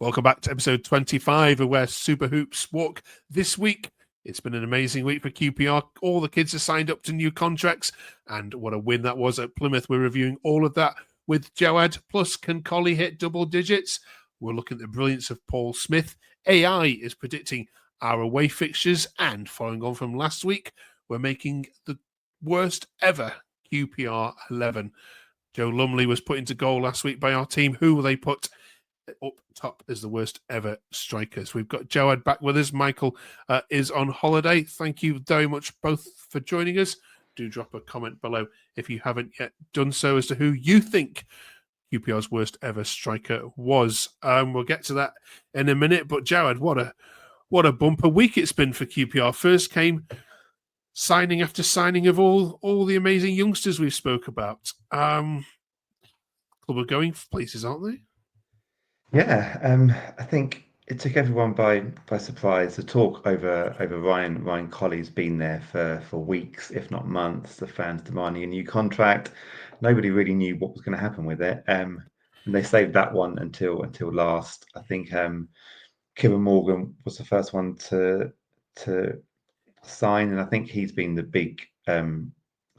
Welcome back to episode 25 of Where Super Hoops Walk. This week, it's been an amazing week for QPR. All the kids are signed up to new contracts, and what a win that was at Plymouth. We're reviewing all of that with Jawad. Plus, can Colley hit double digits? We're looking at the brilliance of Paul Smith. AI is predicting our away fixtures, and following on from last week, we're making the worst ever QPR 11. Joe Lumley was put into goal last week by our team. Who will they put up top as the worst ever strikers? We've got Jawad back with us. Michael is on holiday. Thank you very much both for joining us. Do drop a comment below if you haven't yet done so as to who you think QPR's worst ever striker was. We'll get to that in a minute. But Jawad, what a bumper week it's been for QPR. First came signing after signing of all the amazing youngsters we've spoke about. Club are going places, aren't they? Yeah, I think it took everyone by surprise. The talk over Ryan Colley's been there for weeks, if not months. The fans demanding a new contract. Nobody really knew what was going to happen with it. And they saved that one until last. I think Kieran Morgan was the first one to sign, and I think he's been the big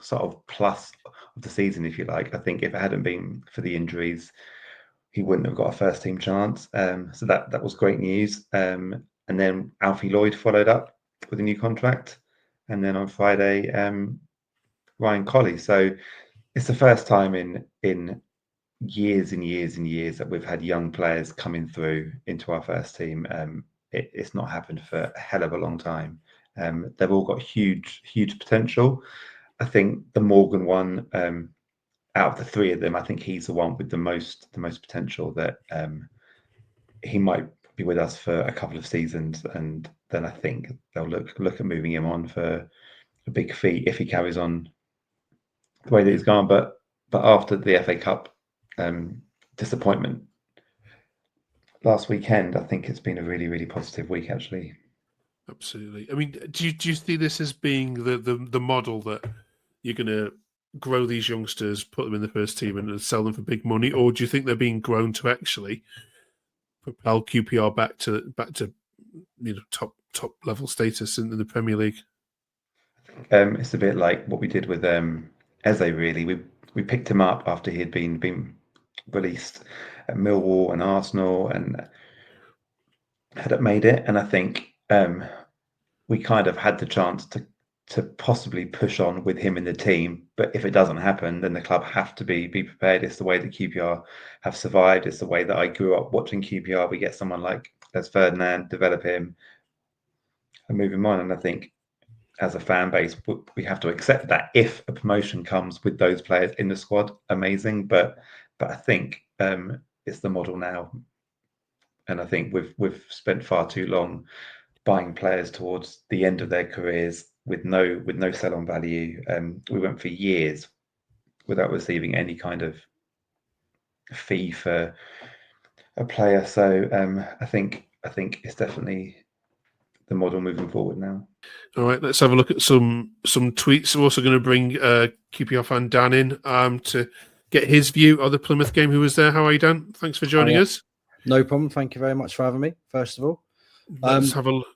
sort of plus of the season, if you like. I think if it hadn't been for the injuries, he wouldn't have got a first team chance. So that was great news. And then Alfie Lloyd followed up with a new contract. And then on Friday, Ryan Colley. So it's the first time in years and years and years that we've had young players coming through into our first team. It's not happened for a hell of a long time. They've all got huge potential. I think the Morgan one, out of the three of them, I think he's the one with the most potential. That he might be with us for a couple of seasons, and then I think they'll look at moving him on for a big fee if he carries on the way that he's gone. But after the FA Cup disappointment last weekend, I think it's been a really positive week, actually. Absolutely. I mean, do you see this as being the model that you're going to grow these youngsters, put them in the first team, and sell them for big money, or do you think they're being grown to actually propel QPR back to top level status in the Premier League? It's a bit like what we did with Eze. Really, we picked him up after he had been released at Millwall and Arsenal and hadn't made it, and I think we kind of had the chance to possibly push on with him in the team. But if it doesn't happen, then the club have to be prepared. It's the way that QPR have survived. It's the way that I grew up watching QPR. We get someone like Les Ferdinand, develop him, and move him on. And I think as a fan base, we have to accept that if a promotion comes with those players in the squad, amazing. But I think it's the model now. And I think we've spent far too long buying players towards the end of their careers with no sell-on value. We went for years without receiving any kind of fee for a player. So I think it's definitely the model moving forward now. All right, let's have a look at some tweets. We're also going to bring QPR fan Dan in to get his view of the Plymouth game. Who was there? How are you, Dan? Thanks for joining us. No problem. Thank you very much for having me, first of all. Let's have a look.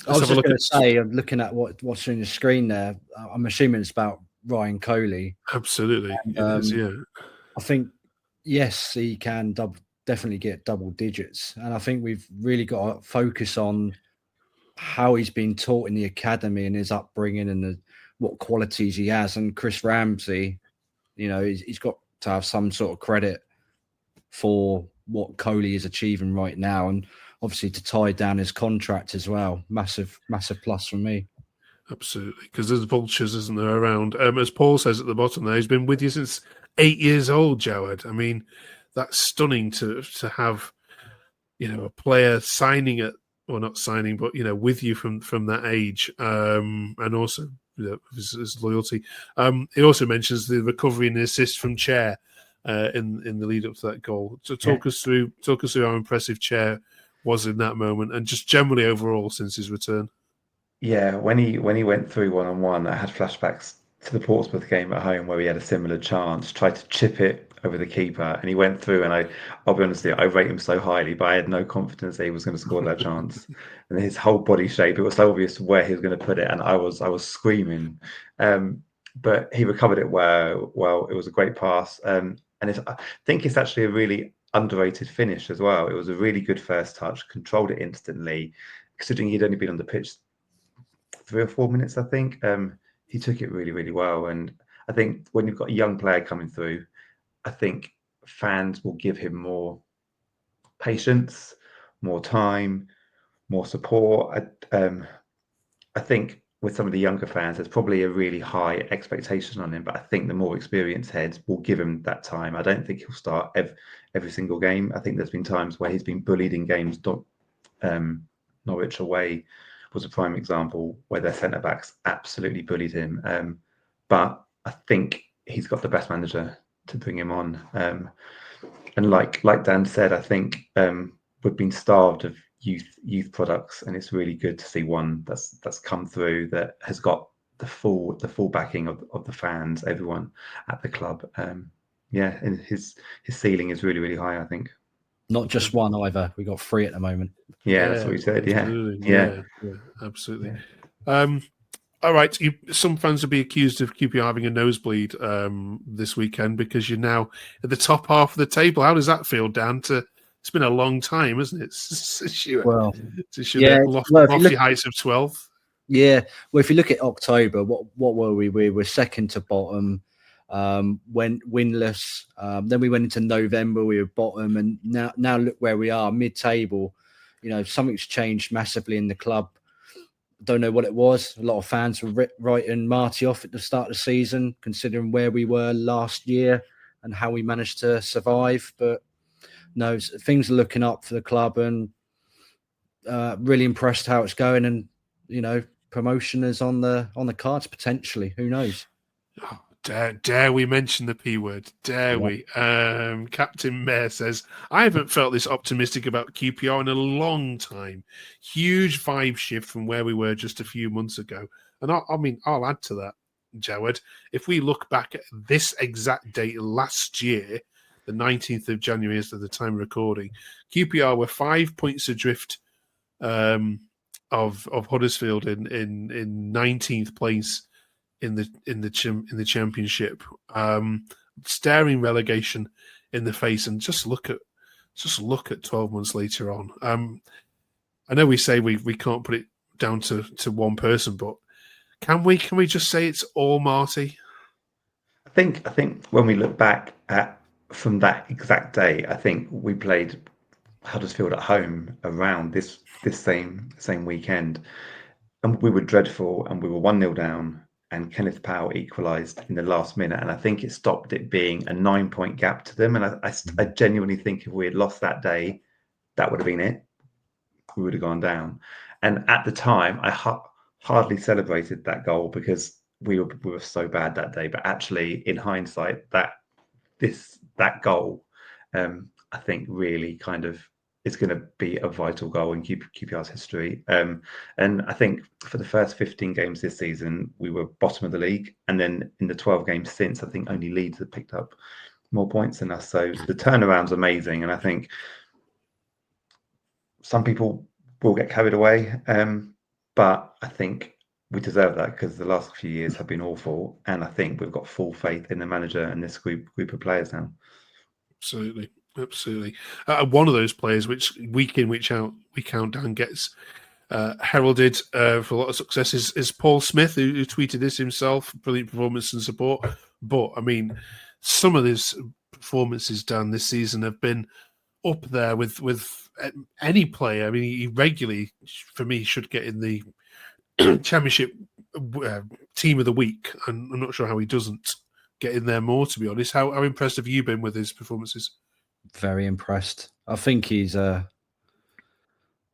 I was just going to say, I'm looking at what's on the screen there. I'm assuming it's about Ryan Colley. Absolutely. It is, yeah. I think, yes, he can definitely get double digits. And I think we've really got to focus on how he's been taught in the academy and his upbringing and what qualities he has. And Chris Ramsey, he's got to have some sort of credit for what Colley is achieving right now, and obviously to tie down his contract as well. Massive plus from me. Absolutely, because there's vultures, isn't there, around? As Paul says at the bottom there, he's been with you since 8 years old, Jawad. I mean, that's stunning to have, a player signing at, or not signing, but with you from that age, and also his loyalty. He also mentions the recovery and the assist from Chair in the lead up to that goal. So talk us through how impressive Chair was in that moment, and just generally overall since his return. Yeah, when he went through 1-on-1, I had flashbacks to the Portsmouth game at home where he had a similar chance, tried to chip it over the keeper, and he went through. And I'll be honest with you, I rate him so highly, but I had no confidence that he was going to score that chance. And his whole body shape, it was so obvious where he was going to put it, and I was screaming. But he recovered it well. It was a great pass, and I think it's actually a really underrated finish as well. It was a really good first touch, controlled it instantly, considering he'd only been on the pitch 3 or 4 minutes, I think. He took it really, really well. And I think when you've got a young player coming through, I think fans will give him more patience, more time, more support. I think with some of the younger fans, there's probably a really high expectation on him, but I think the more experienced heads will give him that time. I don't think he'll start every single game. I think there's been times where he's been bullied in games. Norwich away was a prime example where their centre backs absolutely bullied him. But I think he's got the best manager to bring him on. And like Dan said, I think we've been starved of youth products, and it's really good to see one that's come through that has got the full backing of the fans, everyone at the club. And his ceiling is really, really high, I think. Not just one either. We got 3 at the moment. Yeah, that's what he said. Yeah, absolutely. Yeah. All right. Some fans will be accused of QPR having a nosebleed this weekend because you're now at the top half of the table. How does that feel, Dan? It's been a long time, isn't it? Lofty heights of 12. Yeah. Well, if you look at October, what were we? We were second to bottom, went winless. Then we went into November, we were bottom, and now look where we are, mid-table. Something's changed massively in the club. Don't know what it was. A lot of fans were writing Marty off at the start of the season, considering where we were last year and how we managed to survive. But no, things are looking up for the club, and really impressed how it's going. And promotion is on the cards potentially. Who knows? Oh, dare we mention the P word? Dare we? Captain Mayor says, I haven't felt this optimistic about QPR in a long time. Huge vibe shift from where we were just a few months ago. And I'll add to that, Jawad. If we look back at this exact date last year, the 19th of January is at the time of recording, QPR were 5 points adrift of Huddersfield in 19th place in the championship, staring relegation in the face. And just look at 12 months later on. I know we say we can't put it down to one person, but can we just say it's all Marty? I think when we look back at from that exact day, I think we played Huddersfield at home around this same weekend, and we were dreadful, and we were 1-0 down, and Kenneth Powell equalised in the last minute, and I think it stopped it being a 9-point gap to them. And I genuinely think if we had lost that day, that would have been it. We would have gone down. And at the time, I hardly celebrated that goal because we were so bad that day. But actually, in hindsight, that goal, I think really kind of is going to be a vital goal in QPR's history. And I think for the first 15 games this season, we were bottom of the league. And then in the 12 games since, I think only Leeds have picked up more points than us. So the turnaround's amazing. And I think some people will get carried away. But I think we deserve that because the last few years have been awful. And I think we've got full faith in the manager and this group of players now. Absolutely. One of those players, which week in, week out, Dan gets heralded for a lot of successes, is Paul Smith, who tweeted this himself. Brilliant performance and support. But I mean, some of his performances, Dan, this season have been up there with any player. I mean, he regularly, for me, should get in the Championship team of the week, and I'm not sure how he doesn't get in there more, to be honest. How impressed have you been with his performances? Very impressed. I think he's I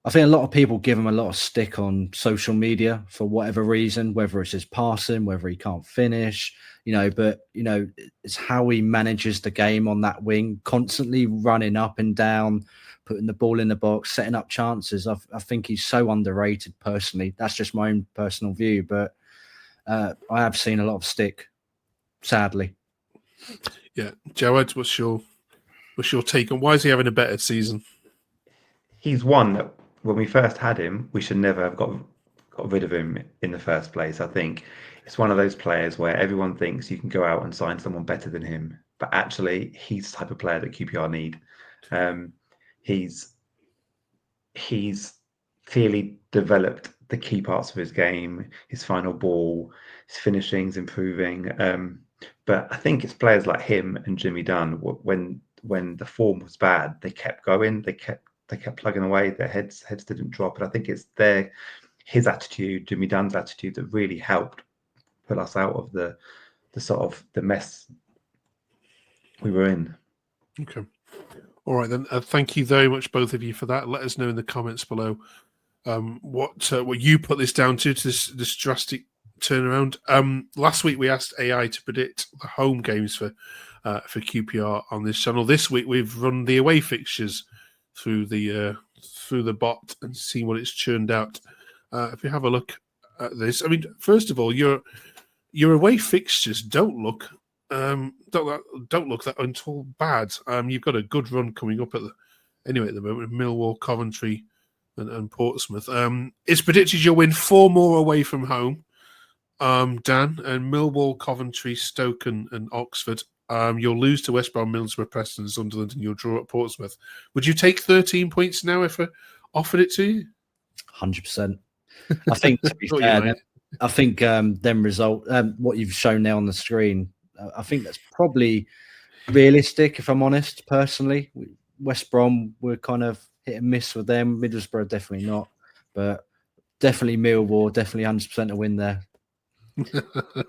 think a lot of people give him a lot of stick on social media for whatever reason, whether it's his passing, whether he can't finish, but it's how he manages the game on that wing, constantly running up and down, putting the ball in the box, setting up chances. I think he's so underrated personally. That's just my own personal view, but I have seen a lot of stick, sadly. Yeah, Jawad, what's your take on why is he having a better season? He's one that when we first had him, we should never have got rid of him in the first place. I think it's one of those players where everyone thinks you can go out and sign someone better than him, but actually he's the type of player that QPR need. He's clearly developed the key parts of his game, his final ball, his finishing's improving. But I think it's players like him and Jimmy Dunn, when the form was bad, they kept going, they kept plugging away, their heads didn't drop. And I think it's his attitude, Jimmy Dunn's attitude, that really helped pull us out of the sort of the mess we were in. Okay. All right, then. Thank you very much, both of you, for that. Let us know in the comments below what you put this down to this drastic turnaround. Last week we asked AI to predict the home games for QPR on this channel. This week we've run the away fixtures through the bot and seen what it's churned out. If you have a look at this, I mean, first of all, your away fixtures don't look that until bad. You've got a good run coming up at the moment, Millwall, Coventry, and Portsmouth. It's predicted you'll win 4 more away from home, Dan, and Millwall, Coventry, Stoke, and Oxford. You'll lose to West Brom, Middlesbrough, Preston, Sunderland, and you'll draw at Portsmouth. Would you take 13 points now if I offered it to you? 100%. I think, to be fair, I think them result, what you've shown now on the screen, I think that's probably realistic, if I'm honest, personally. West Brom, we're kind of hit and miss with them. Middlesbrough, definitely not. But definitely Millwall, definitely 100% a win there.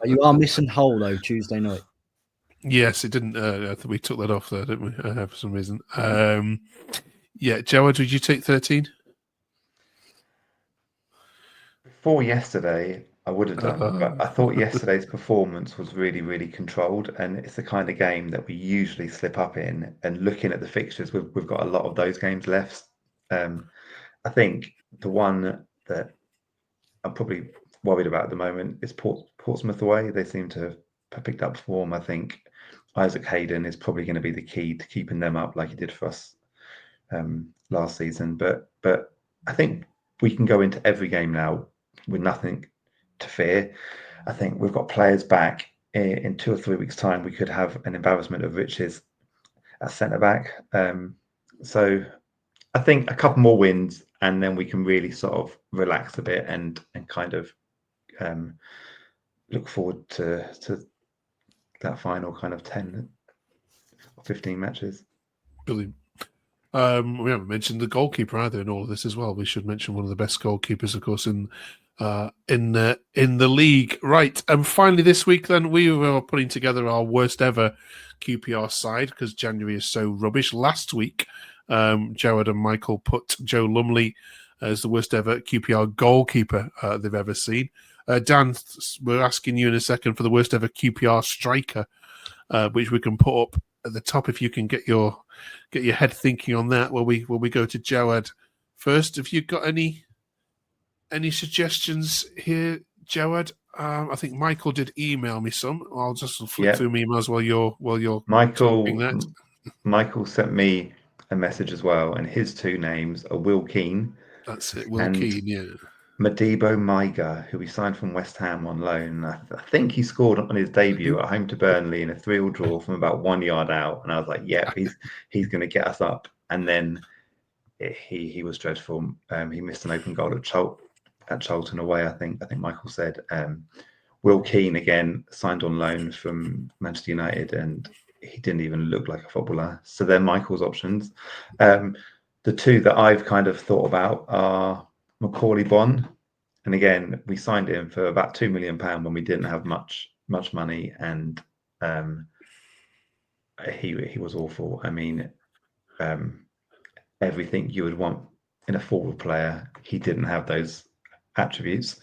You are missing Hull, though, Tuesday night. Yes, it didn't. I think we took that off there, didn't we? For some reason. Yeah, Jawad, would you take 13? Before yesterday, I would have done, but I thought yesterday's performance was really, really controlled, and it's the kind of game that we usually slip up in. And looking at the fixtures, we've got a lot of those games left. I think the one that I'm probably worried about at the moment is Portsmouth away. They seem to have picked up form. I think Isaac Hayden is probably going to be the key to keeping them up, like he did for us last season. But I think we can go into every game now with nothing to fear. I think we've got players back. In 2 or 3 weeks' time, we could have an embarrassment of riches at centre back. So I think a couple more wins, and then we can really sort of relax a bit and kind of look forward to that final kind of 10 or 15 matches. Brilliant. We haven't mentioned the goalkeeper either in all of this as well. We should mention one of the best goalkeepers, of course, in the league. Right. And finally this week then we were putting together our worst ever QPR side because January is so rubbish. Last week, Jawad and Michael put Joe Lumley as the worst ever QPR goalkeeper they've ever seen. Dan, we're asking you in a second for the worst ever QPR striker, which we can put up at the top if you can get your head thinking on that. While we go to Jawad first, have you got any suggestions here, Jawad? I think Michael did email me some. I'll just flip through my emails while you're talking that. Michael sent me a message as well, and his 2 names are Will Keane. That's it, Will Keane, yeah. Madibo Maiga, who we signed from West Ham on loan. I think he scored on his debut at home to Burnley in a 3-3 draw from about 1 yard out, and I was like, "Yep, he's going to get us up." And then he was dreadful. He missed an open goal at Charlton away. I think Michael said. Will Keane again signed on loan from Manchester United, and he didn't even look like a footballer. So they're Michael's options. The 2 that I've kind of thought about are Macaulay Bonne, and again we signed him for about £2 million when we didn't have much money, and he was awful. I mean, everything you would want in a forward player, he didn't have those attributes.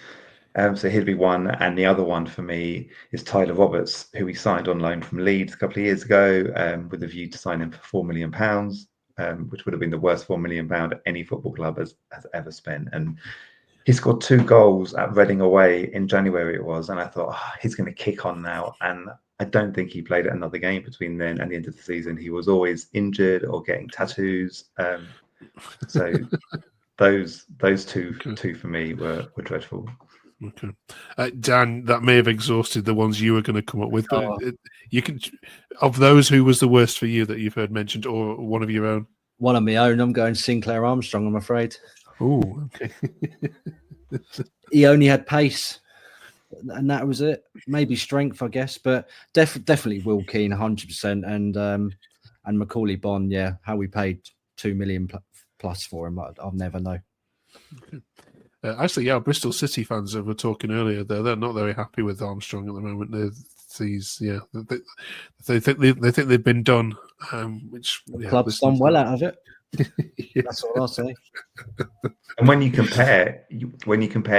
So he'd be one, and the other one for me is Tyler Roberts, who we signed on loan from Leeds a couple of years ago, with a view to sign him for £4 million. Which would have been the worst £4 million any football club has ever spent. And he scored 2 goals at Reading away in January it was, and I thought, he's going to kick on now. And I don't think he played another game between then and the end of the season. He was always injured or getting tattoos. So those two for me were dreadful. Okay, Dan, that may have exhausted the ones you were going to come up with, but you can, of those, who was the worst for you that you've heard mentioned, or one of your own? One of my own. I'm going Sinclair Armstrong, I'm afraid. Oh, okay. He only had pace, and that was it. Maybe strength, I guess, but definitely Will Keane, 100%, and Macaulay Bonne. Yeah, how we paid $2 million plus for him, I'll never know. Okay. Actually, yeah, Bristol City fans were talking earlier. They're not very happy with Armstrong at the moment. They think they've been done. Which the club's done well out of it. Yeah. That's what I'll say. And when you compare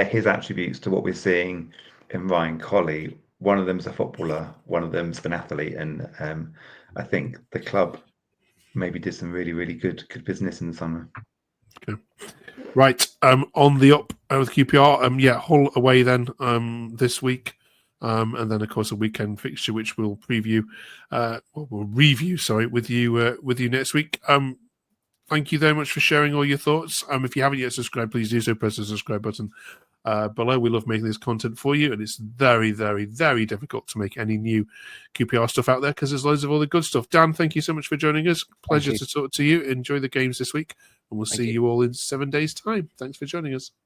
his attributes to what we're seeing in Ryan Colley, one of them's a footballer, one of them's an athlete, and I think the club maybe did some really, really good business in the summer. Okay. Right, on the up with QPR, Hull away then this week, and then of course a weekend fixture which we'll review with you next week. Thank you very much for sharing all your thoughts. If you haven't yet subscribed, please do so. Press the subscribe button below. We love making this content for you, and it's very, very, very difficult to make any new QPR stuff out there because there's loads of all the good stuff. Dan, thank you so much for joining us. Pleasure to talk to you. Enjoy the games this week, and we'll see you all in 7 days' time. Thanks for joining us.